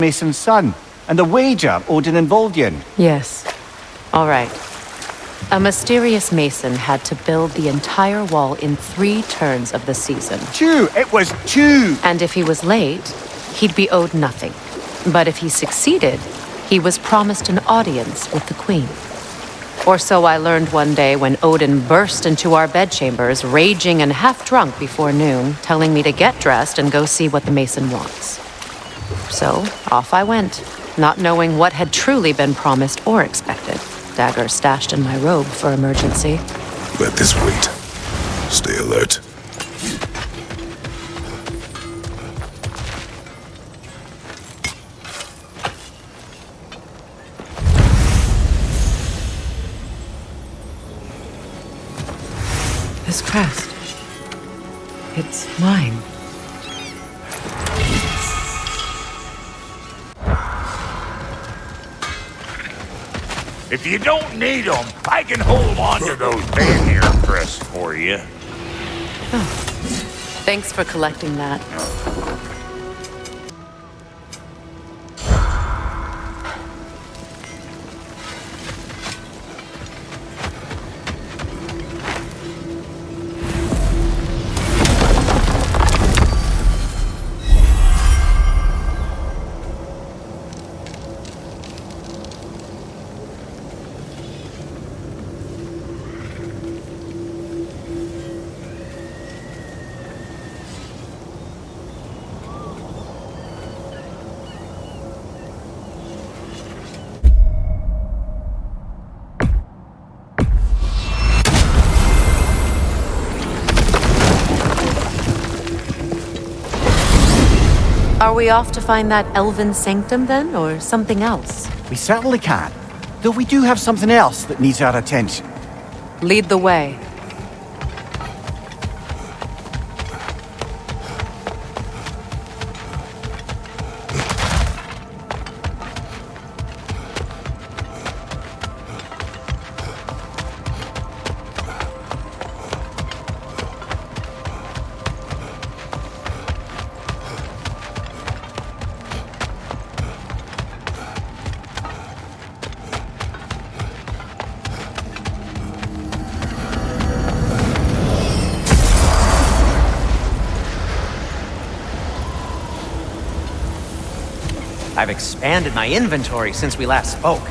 Mason's son, and the wager Odin involved you in. Yes. All right. A mysterious mason had to build the entire wall in 3 turns of the season. 2! It was 2! And if he was late, he'd be owed nothing. But if he succeeded, he was promised an audience with the queen. Or so I learned one day when Odin burst into our bedchambers, raging and half-drunk before noon, telling me to get dressed and go see what the mason wants. So, off I went, not knowing what had truly been promised or expected. Dagger stashed in my robe for emergency. Let this wait. Stay alert. This crest. It's mine. If you don't need them, I can hold on to those Vanir crests for you. Oh. Thanks for collecting that. Are we off to find that elven sanctum then, or something else? We certainly can. Though we do have something else that needs our attention. Lead the way. I've expanded my inventory since we last spoke.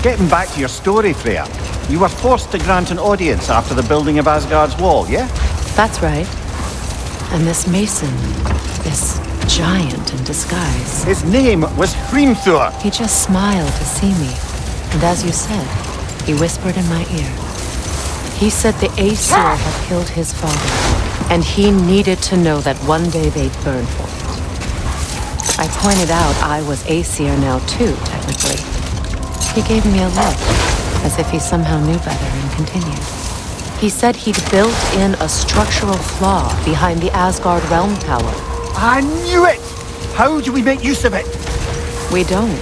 Getting back to your story, Freya. You were forced to grant an audience after the building of Asgard's wall, yeah? That's right. And this mason, this giant in disguise. His name was Hrimthur. He just smiled to see me. And as you said, he whispered in my ear. He said the Æsir had killed his father, and he needed to know that one day they'd burn for it. I pointed out I was Æsir now too, technically. He gave me a look, as if he somehow knew better, and continued. He said he'd built in a structural flaw behind the Asgard realm tower. I knew it! How do we make use of it? We don't.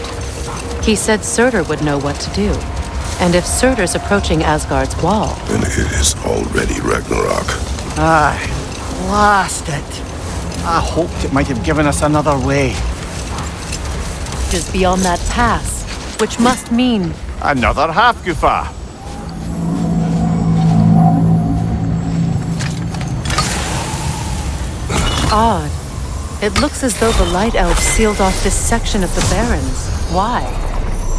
He said Surtur would know what to do. And if Surtur's approaching Asgard's wall... Then it is already Ragnarok. Aye, blast it. I hoped it might have given us another way. Just beyond that pass, which must mean... Another Hafgufa. Odd. It looks as though the Light Elves sealed off this section of the Barrens. Why?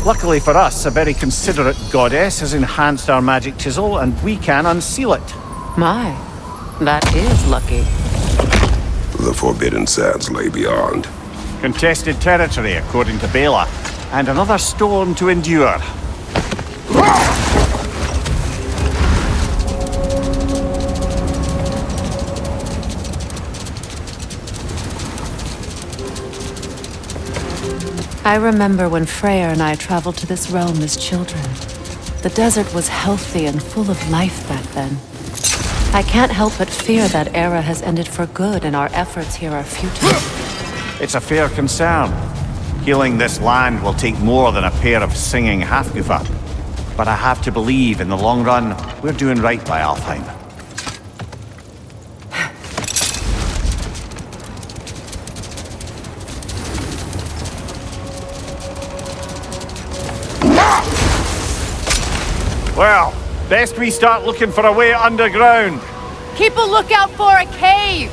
Luckily for us, a very considerate goddess has enhanced our magic chisel, and we can unseal it. My, that is lucky. The Forbidden Sands lay beyond. Contested territory, according to Bela, and another storm to endure. I remember when Freyr and I traveled to this realm as children. The desert was healthy and full of life back then. I can't help but fear that era has ended for good and our efforts here are futile. It's a fair concern. Healing this land will take more than a pair of singing Hafgufa. But I have to believe, in the long run, we're doing right by Alfheim. Well, best we start looking for a way underground. Keep a lookout for a cave!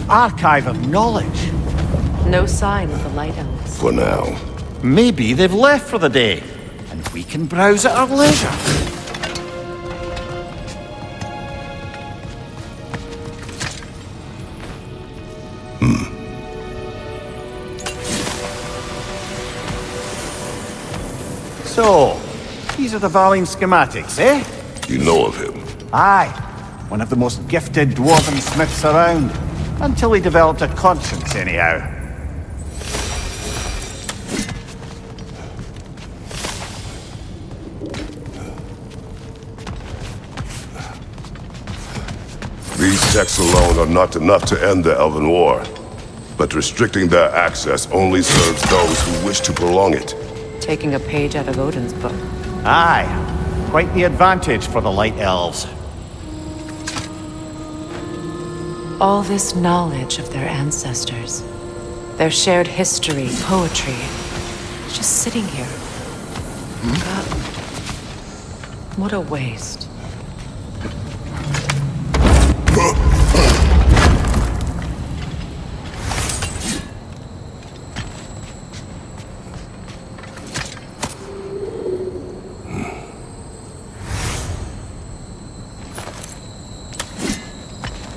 Archive of knowledge. No sign of the Light Elves. For now. Maybe they've left for the day, and we can browse at our leisure. So, these are the Valine schematics, eh? You know of him? Aye. One of the most gifted dwarven smiths around. Until he developed a conscience, anyhow. These texts alone are not enough to end the Elven War. But restricting their access only serves those who wish to prolong it. Taking a page out of Odin's book. Aye. Quite the advantage for the Light Elves. All this knowledge of their ancestors, their shared history, poetry, it's just sitting here. God, what a waste.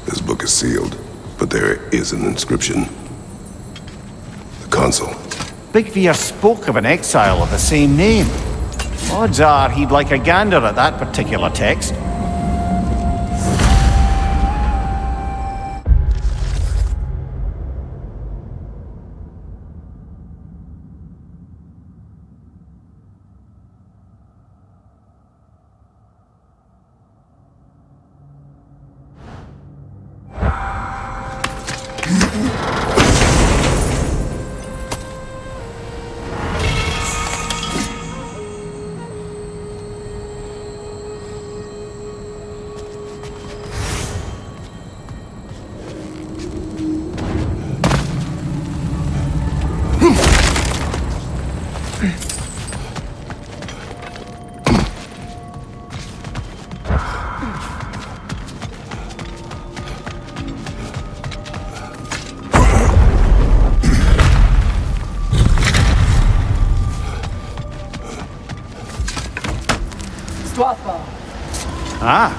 This book is sealed, but there is an inscription. The console. Big Veer spoke of an exile of the same name. Odds are he'd like a gander at that particular text. Ah,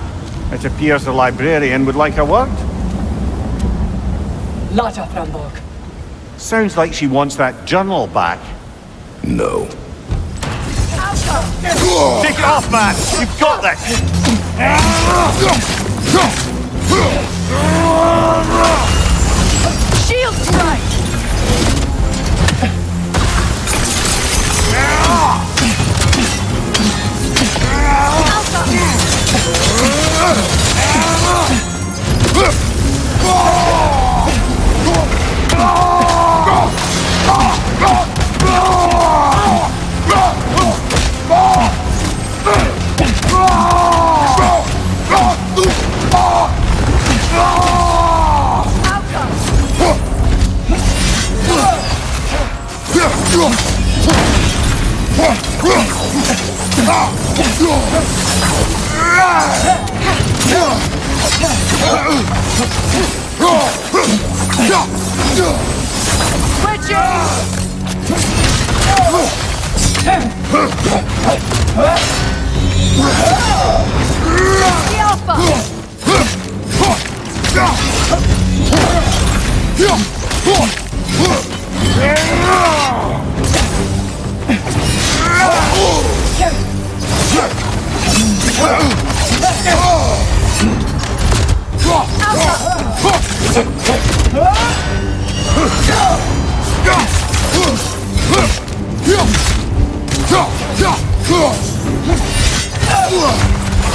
it appears the librarian would like a word. Lata Frambog. Sounds like she wants that journal back. No. Take it off, man! You've got this! Shield strike!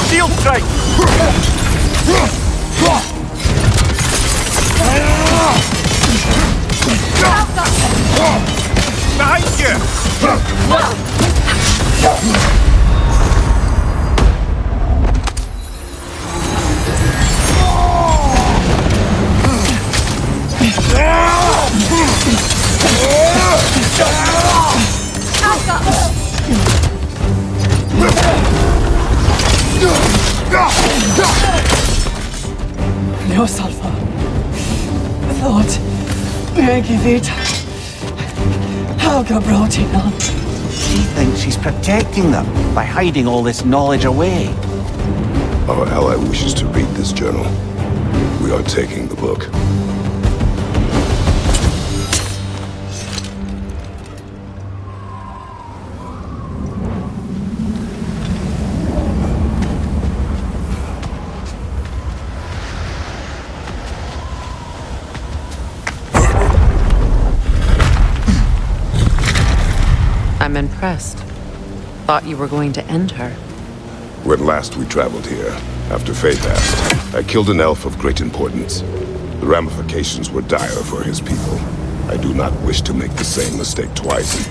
Steel strike! Behind you! Ljósalfa. Thought. Megivita. Helga brought it on. She thinks she's protecting them by hiding all this knowledge away. Our ally wishes to read this journal. We are taking the book. I'm impressed. Thought you were going to end her. When last we traveled here, after Faye passed, I killed an elf of great importance. The ramifications were dire for his people. I do not wish to make the same mistake twice.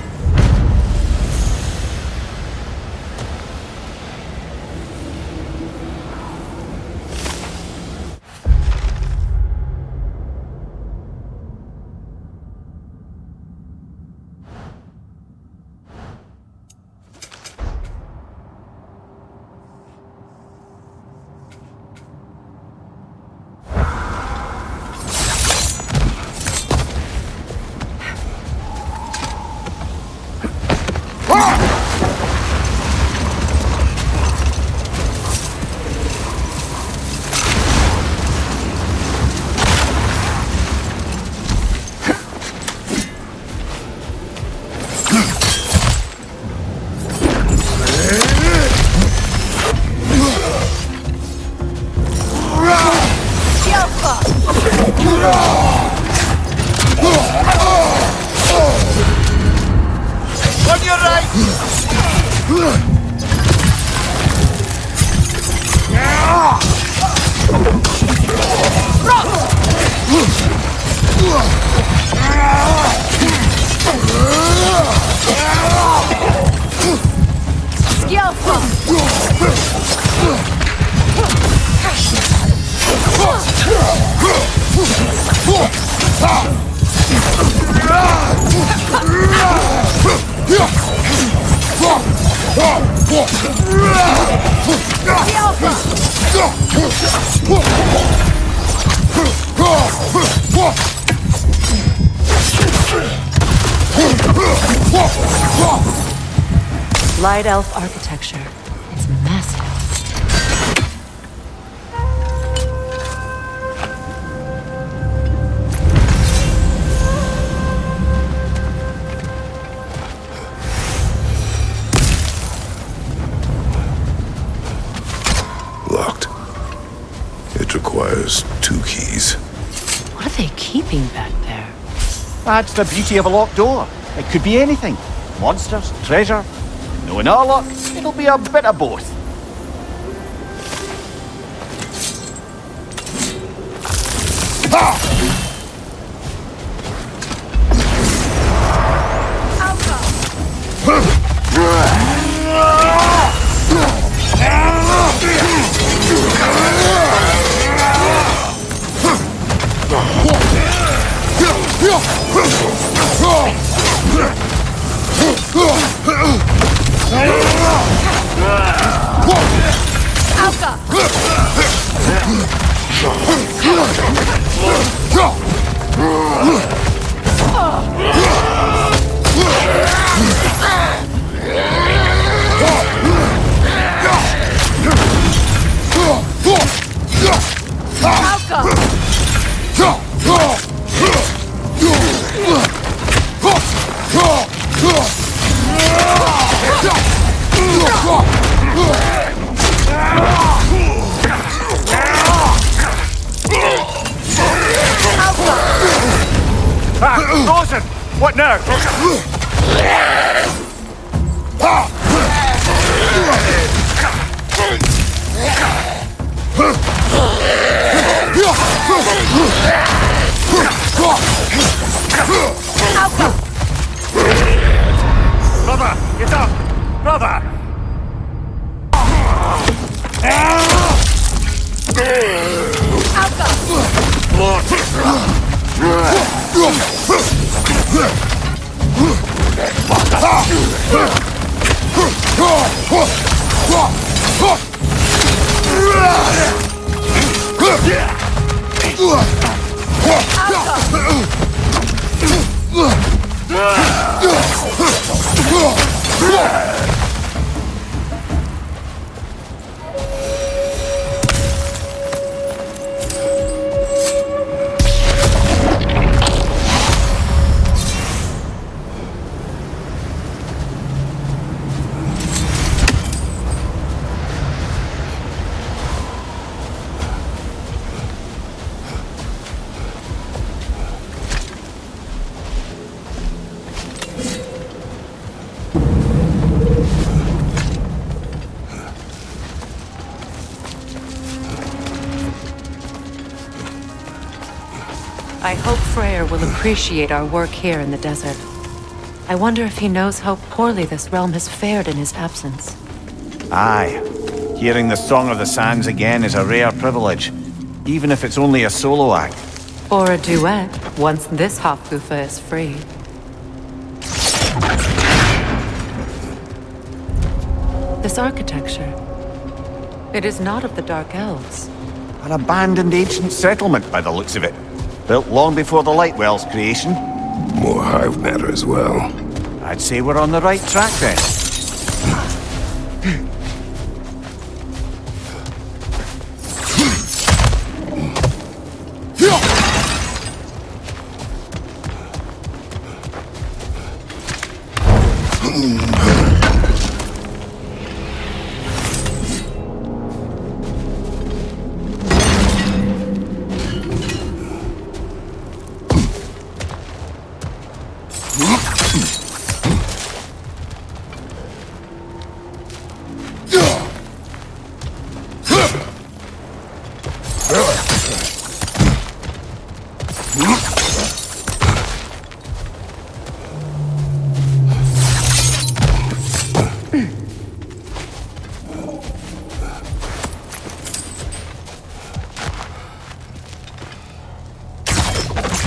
Light elf architecture. It's massive. Locked. It requires 2 keys. What are they keeping back there? That's the beauty of a locked door. It could be anything. Monsters, treasure. Knowing our luck, it'll be a bit of both. Rosen! What now? Brother, get up! Brother! I hope Freyr will appreciate our work here in the desert. I wonder if he knows how poorly this realm has fared in his absence. Aye. Hearing the Song of the Sands again is a rare privilege, even if it's only a solo act. Or a duet, once this Hafgufa is free. This architecture. It is not of the Dark Elves. An abandoned ancient settlement by the looks of it. Built long before the Lightwell's creation. More hive matter as well. I'd say we're on the right track then.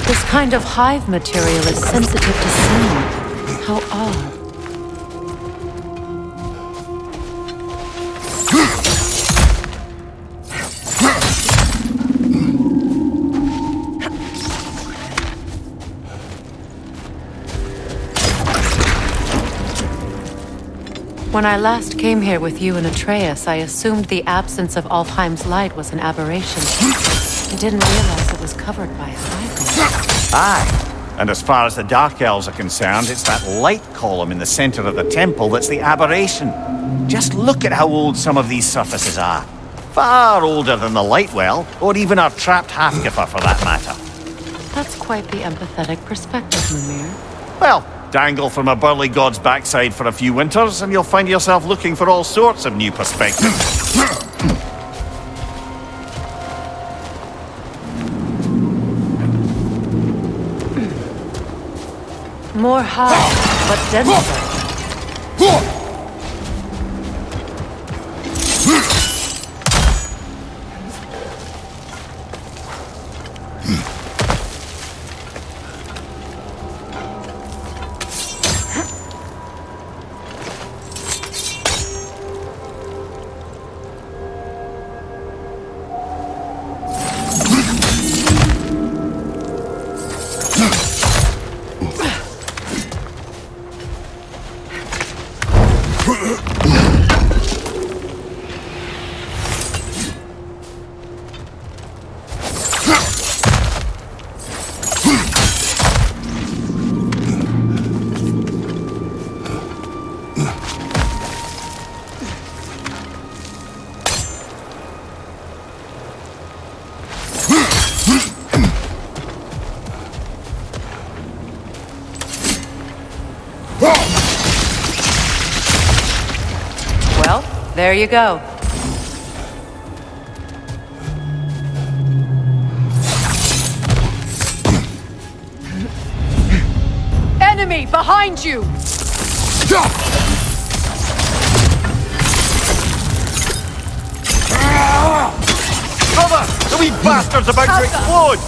This kind of hive material is sensitive to sound. How odd. When I last came here with you and Atreus, I assumed the absence of Alfheim's light was an aberration. I didn't realize it was covered by hive. Aye. And as far as the Dark Elves are concerned, it's that light column in the center of the temple that's the aberration. Just look at how old some of these surfaces are. Far older than the Lightwell, or even our trapped Hafgufa for that matter. That's quite the empathetic perspective, Mimir. Well, dangle from a burly god's backside for a few winters, and you'll find yourself looking for all sorts of new perspectives. More hive, but denser. Well, there you go. Enemy behind you! Cover! The wee bastard's about to explode!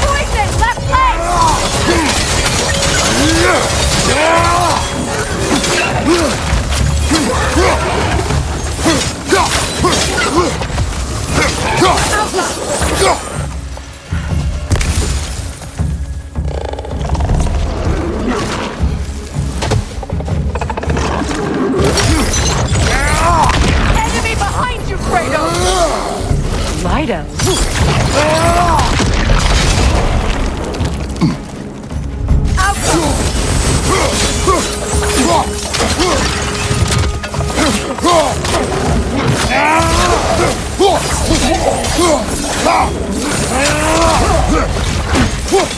Poison! Left leg! Enemy behind you, Kratos! Lido.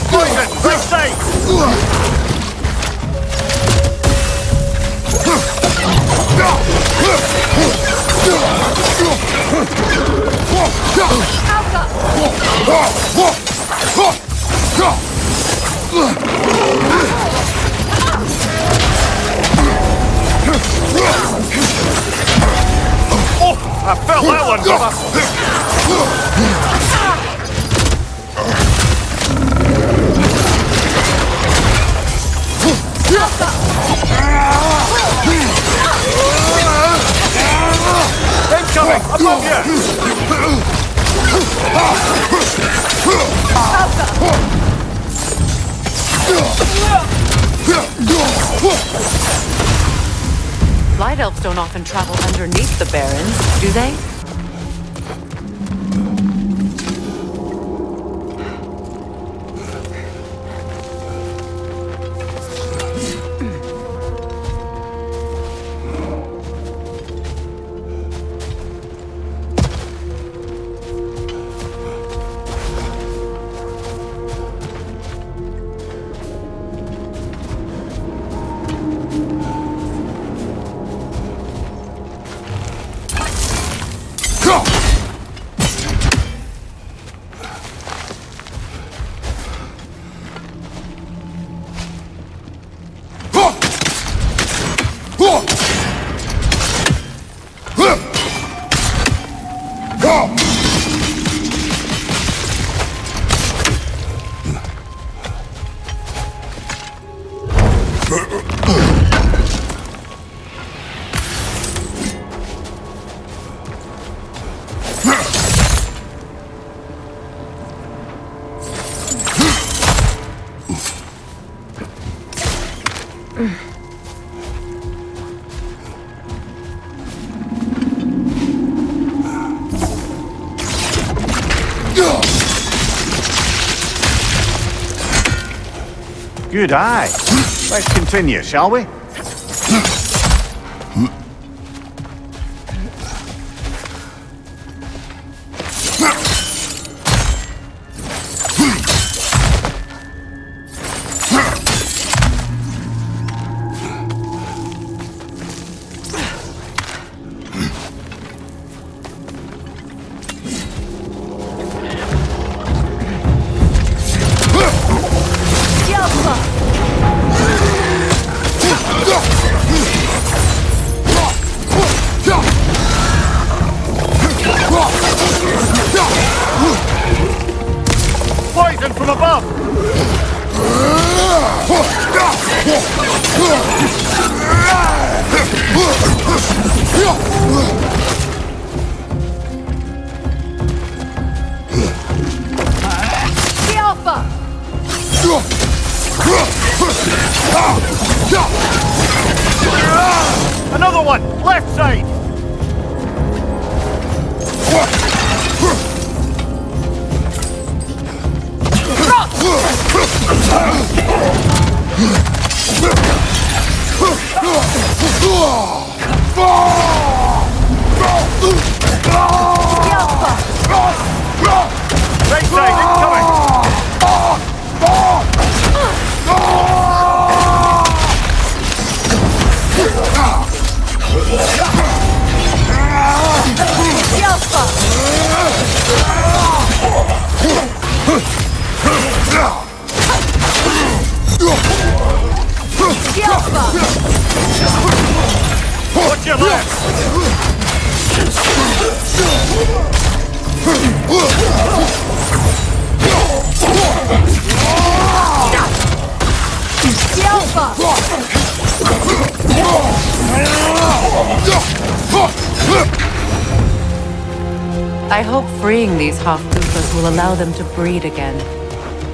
Poison! Right side! Oh! I felt that one, brother! Incoming! Above you! Light elves don't often travel underneath the barrens, do they? Good eye. Let's continue, shall we? Poison from above! Another one! Left side! Right side, incoming! Watch your left! I hope freeing these Hafgufas will allow them to breed again.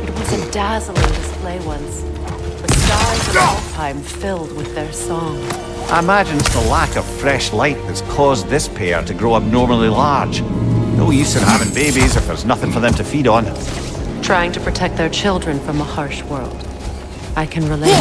It was a dazzling display once. The stars of Alfheim filled with their song. I imagine it's the lack of fresh light that's caused this pair to grow abnormally large. No use in having babies if there's nothing for them to feed on. Trying to protect their children from a harsh world. I can relate.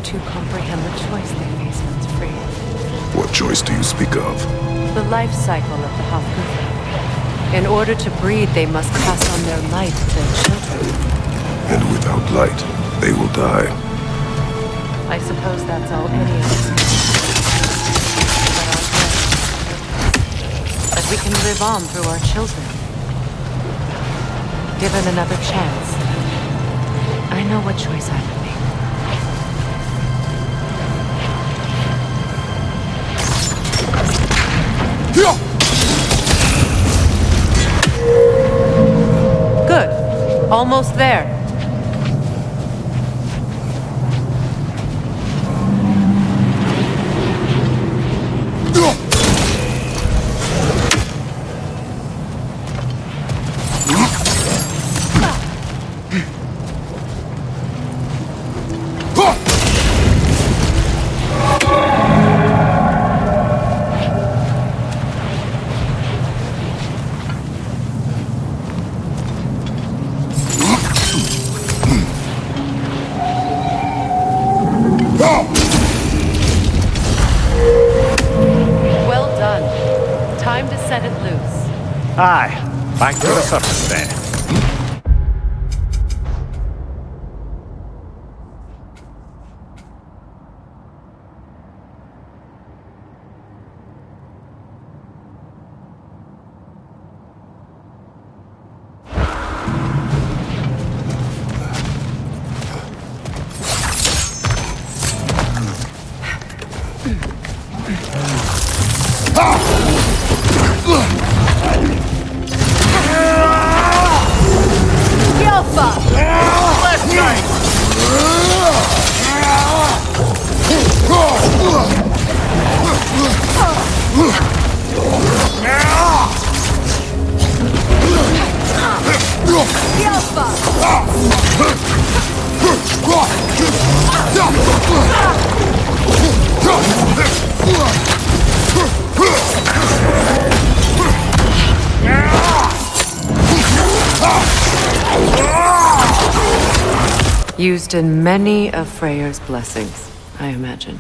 To comprehend the choice they face once free. What choice do you speak of? The life cycle of the Hafgufa. In order to breed, they must pass on their light to their children. And without light, they will die. I suppose that's all any of us can do. But we can live on through our children. Given another chance, I know what choice I would make. Good. Almost there. Aye, back to the surface then. Used in many of Freyr's blessings, I imagine.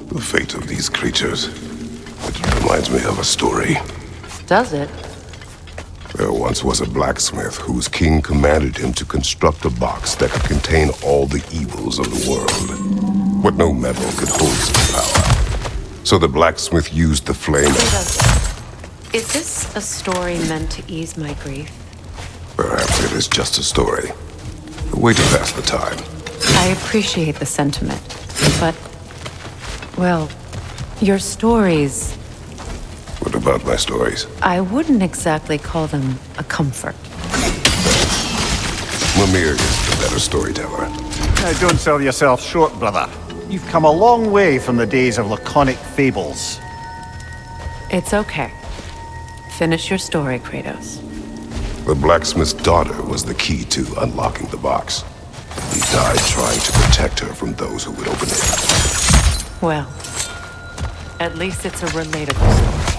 The fate of these creatures. It reminds me of a story. Does it? There once was a blacksmith whose king commanded him to construct a box that could contain all the evils of the world. But no metal could hold such power. So the blacksmith used the flame. Is this a story meant to ease my grief? Perhaps it is just a story. A way to pass the time. I appreciate the sentiment, but, well, your stories, What about my stories? I wouldn't exactly call them a comfort. Mimir is the better storyteller. Now don't sell yourself short, brother. You've come a long way from the days of laconic fables. It's okay. Finish your story, Kratos. The blacksmith's daughter was the key to unlocking the box. He died trying to protect her from those who would open it. Well, at least it's a relatable story.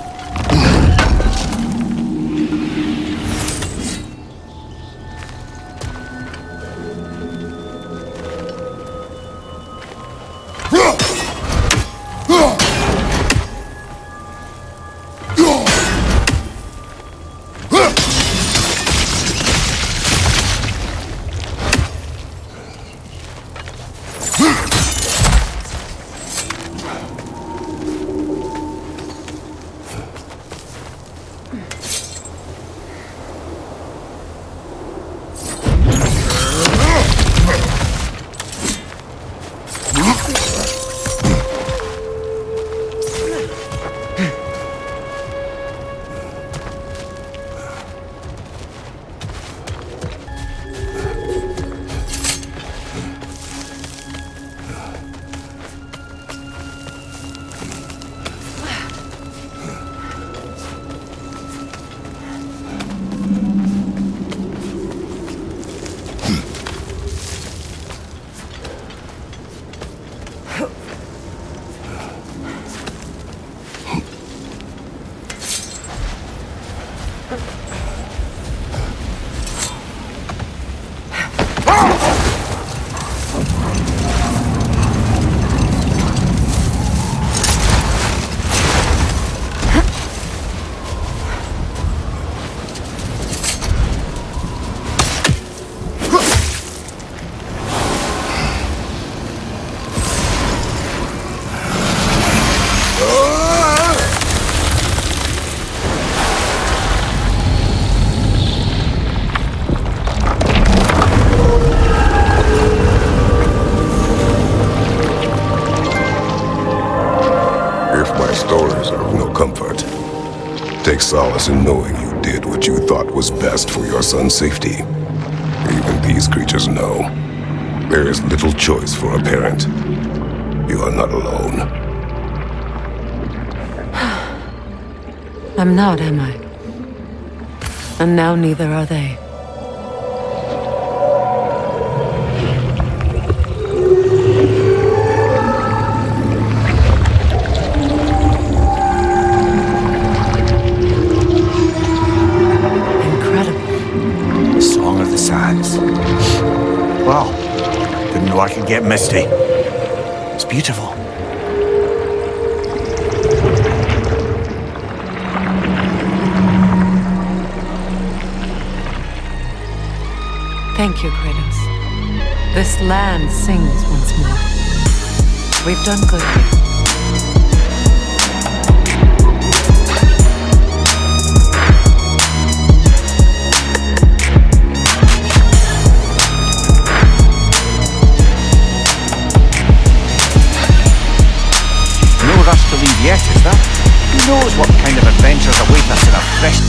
us in knowing you did what you thought was best for your son's safety. Even these creatures know. There is little choice for a parent. You are not alone. I'm not, am I? And now neither are they. The Song of the Sands. Wow. Didn't know I could get misty. It's beautiful. Thank you, Kratos. This land sings once more. We've done good here. No rush to leave yet, is there? Who knows what kind of adventures await us in a fresh...